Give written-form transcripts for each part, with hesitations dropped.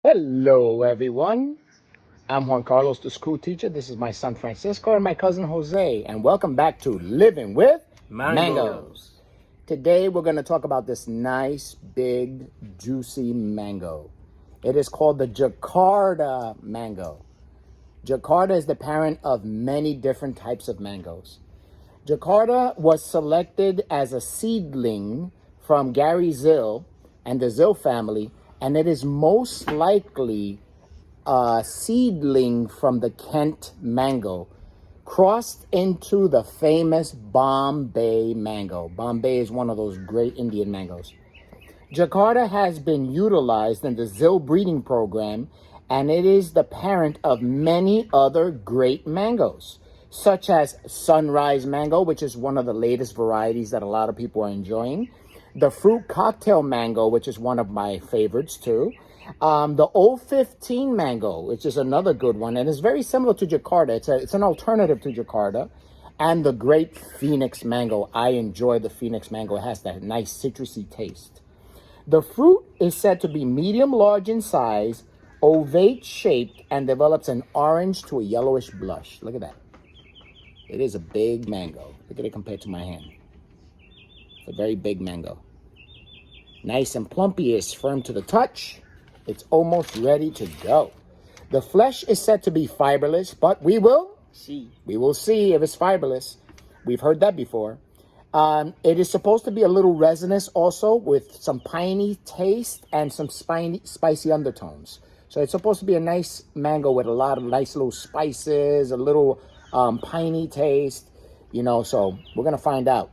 Hello, everyone. I'm Juan Carlos, the school teacher. This is my son Francisco and my cousin Jose, and welcome back to Living with Mangoes. Today, we're going to talk about this nice, big, juicy mango. It is called the Jakarta mango. Jakarta is the parent of many different types of mangoes. Jakarta was selected as a seedling from Gary Zill and the Zill family, and it is most likely a seedling from the Kent mango crossed into the famous Bombay mango. Bombay is one of those great Indian mangoes. Jakarta has been utilized in the Zill breeding program, and it is the parent of many other great mangoes, such as Sunrise mango, which is one of the latest varieties that a lot of people are enjoying. The fruit cocktail mango, which is one of my favorites too. The Old 15 mango, which is another good one, and it's very similar to Jakarta. It's an alternative to Jakarta. And the great Phoenix mango. I enjoy the Phoenix mango. It has that nice citrusy taste. The fruit is said to be medium large in size, ovate shaped, and develops an orange to a yellowish blush. Look at that. It is a big mango. Look at it compared to my hand. It's a very big mango. Nice and plumpy, is firm to the touch. It's almost ready to go. The flesh is said to be fiberless, but we will see. We will see if it's fiberless. We've heard that before. It is supposed to be a little resinous also, with some piney taste and some spicy undertones. So it's supposed to be a nice mango with a lot of nice little spices, a little piney taste, so we're going to find out.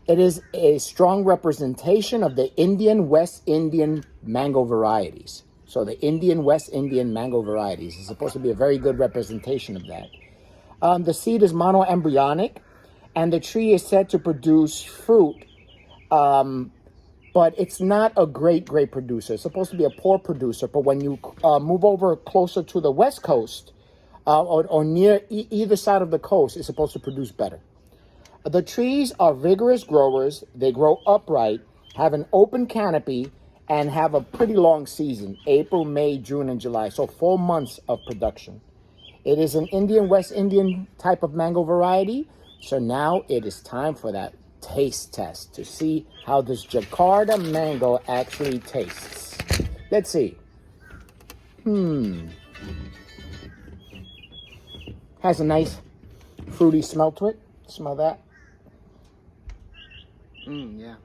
It is a strong representation of the West Indian mango varieties. So the West Indian mango varieties is supposed to be a very good representation of that. The seed is monoembryonic, and the tree is said to produce fruit, but it's not a great producer. It's supposed to be a poor producer, but when you move over closer to the West Coast, or near either side of the coast, it's supposed to produce better. The trees are vigorous growers. They grow upright, have an open canopy, and have a pretty long season, April, May, June, and July. So 4 months of production. It is an West Indian type of mango variety. So now it is time for that taste test to see how this Jakarta mango actually tastes. Let's see. Has a nice fruity smell to it. Smell that? Yeah.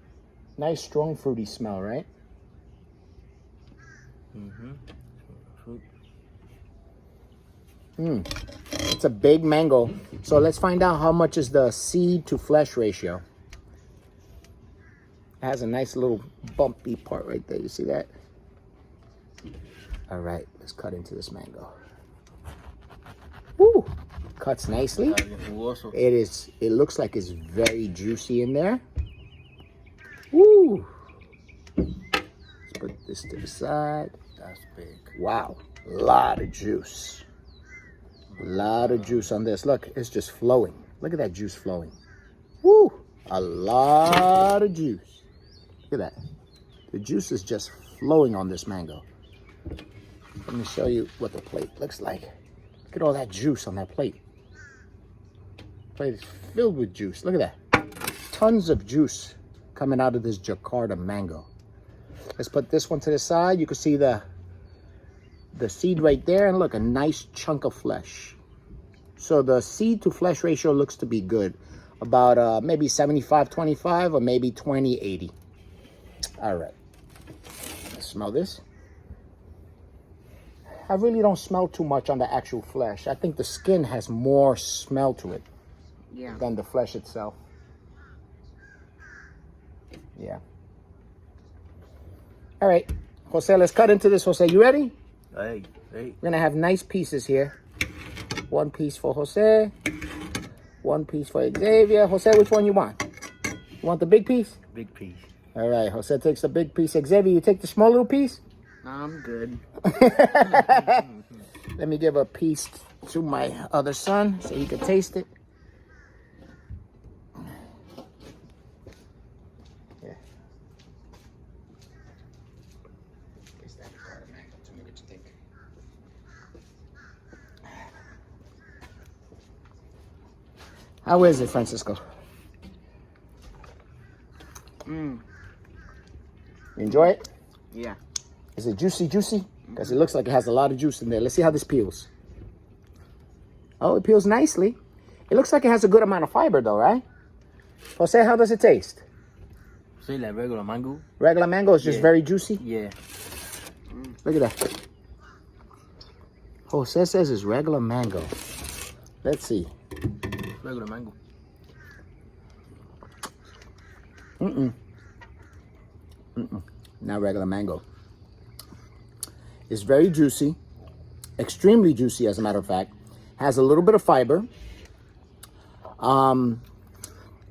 Nice, strong, fruity smell, right? Fruit. It's a big mango. So let's find out how much is the seed to flesh ratio. It has a nice little bumpy part right there. You see that? All right, let's cut into this mango. Woo! Cuts nicely. It looks like it's very juicy in there. Woo! Let's put this to the side. That's big. Wow, a lot of juice. A lot of juice on this. Look, it's just flowing. Look at that juice flowing. Woo! A lot of juice. Look at that. The juice is just flowing on this mango. Let me show you what the plate looks like. Look at all that juice on that plate. The plate is filled with juice. Look at that. Tons of juice coming out of this Jakarta mango. Let's put this one to the side. You can see the seed right there, and look, a nice chunk of flesh. So the seed to flesh ratio looks to be good. About maybe 75-25 or maybe 20-80. All right. Let's smell this. I really don't smell too much on the actual flesh. I think the skin has more smell to it than the flesh itself. Yeah. All right, Jose, let's cut into this. Jose, you ready? Hey. We're gonna have nice pieces here. One piece for Jose, one piece for Xavier. Jose, which one you want? You want the big piece? Big piece. All right, Jose takes the big piece. Xavier, you take the small little piece? I'm good. Let me give a piece to my other son so he can taste it. Yeah. Taste that mango. Tell me what you think. How is it, Francisco? Mm. You enjoy it? Yeah. Is it juicy? Because it looks like it has a lot of juice in there. Let's see how this peels. Oh, it peels nicely. It looks like it has a good amount of fiber though, right? Jose, how does it taste? Say like regular mango. Regular mango is just very juicy? Yeah. Look at that. Jose says it's regular mango. Let's see. Regular mango. Not regular mango. It's very juicy. Extremely juicy, as a matter of fact. Has a little bit of fiber.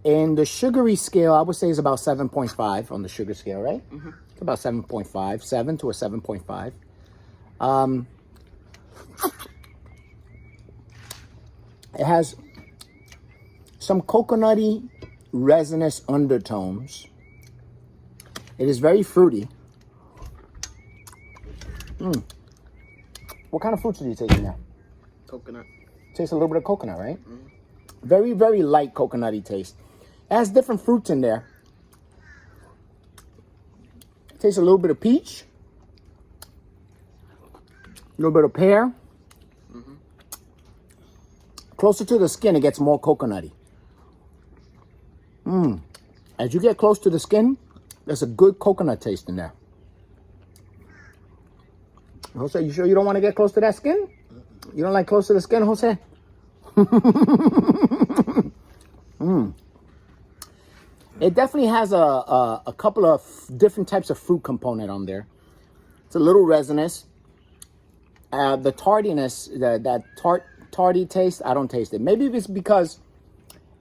In the sugary scale, I would say is about 7.5 on the sugar scale, right? It's about 7.5, 7 to a 7.5. It has some coconutty, resinous undertones. It is very fruity. What kind of fruits do you taste in there? Coconut. Tastes a little bit of coconut, right? Very, very light coconutty taste. It has different fruits in there. Tastes a little bit of peach. A little bit of pear. Closer to the skin, it gets more coconutty. As you get close to the skin, there's a good coconut taste in there. Jose, you sure you don't want to get close to that skin? You don't like close to the skin, Jose? It definitely has a couple of different types of fruit component on there. It's a little resinous. The tardiness, that tardy taste, I don't taste it. Maybe it's because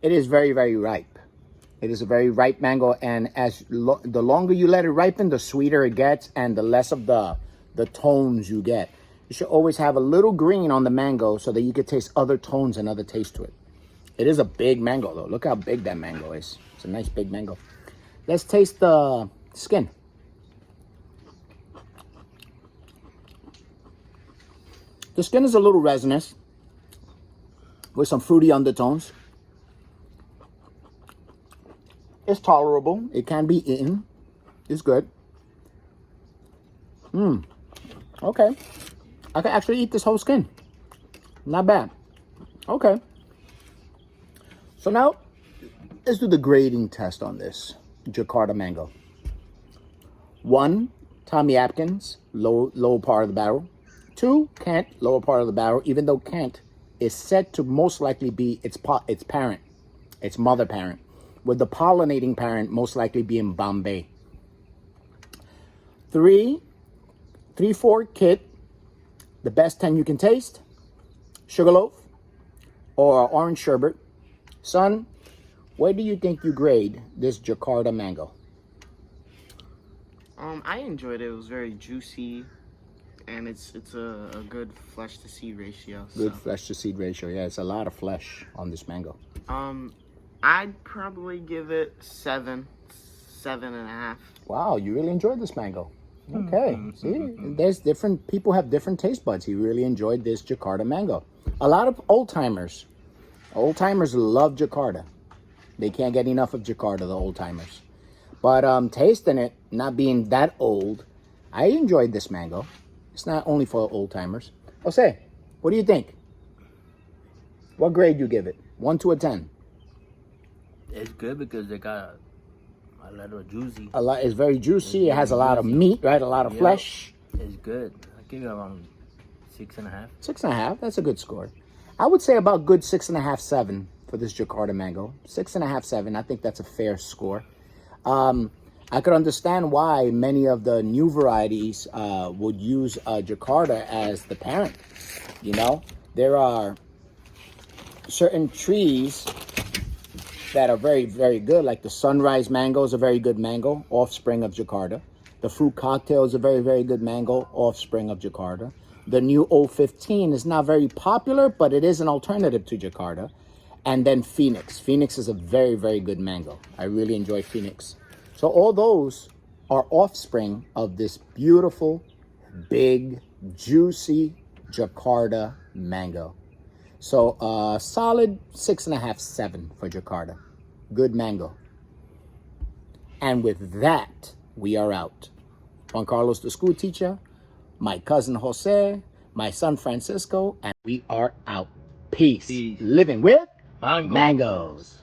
it is very, very ripe. It is a very ripe mango, and the longer you let it ripen, the sweeter it gets, and the less of the tones you get. You should always have a little green on the mango so that you could taste other tones and other taste to it. It is a big mango though. Look how big that mango is. It's a nice big mango. Let's taste the skin. The skin is a little resinous with some fruity undertones. It's tolerable. It can be eaten. It's good. Okay. I can actually eat this whole skin. Not bad. Okay. So now, let's do the grading test on this Jakarta mango. 1, Tommy Atkins, lower part of the barrel. 2, Kent, lower part of the barrel, even though Kent is said to most likely be its parent, its mother parent, with the pollinating parent most likely being Bombay. 3, 4, Kit, the best 10 you can taste, Sugarloaf, or Orange Sherbet. Son, where do you think you grade this Jakarta mango? I enjoyed it. It was very juicy, and it's a good flesh to seed ratio. Good flesh to seed ratio. Yeah, it's a lot of flesh on this mango. I'd probably give it 7.5. Wow, you really enjoyed this mango. Okay. See, there's different people have different taste buds. He really enjoyed this Jakarta mango. A lot of old timers love Jakarta. They can't get enough of Jakarta, the old timers. But tasting it, not being that old, I enjoyed this mango. It's not only for old timers. Jose, what do you think? What grade you give it? 1 to a 10. It's good because they got a lot of juicy. It's very juicy. It has a lot of meat, right? A lot of flesh. It's good. I give it around 6.5. 6.5. That's a good score. I would say about good 6.5, 7 for this Jakarta mango. 6.5, 7. I think that's a fair score. I could understand why many of the new varieties would use Jakarta as the parent. You know, there are certain trees that are very, very good, like the Sunrise mango is a very good mango, offspring of Jakarta. The Fruit Cocktail is a very, very good mango, offspring of Jakarta. The new 015 is not very popular, but it is an alternative to Jakarta. And then Phoenix. Phoenix is a very, very good mango. I really enjoy Phoenix. So all those are offspring of this beautiful, big, juicy Jakarta mango. So solid 6.5, 7 for Jakarta. Good mango. And with that, we are out. Juan Carlos, the school teacher, my cousin Jose, my son Francisco, and we are out. Peace. Peace. Living with Mango. mangoes.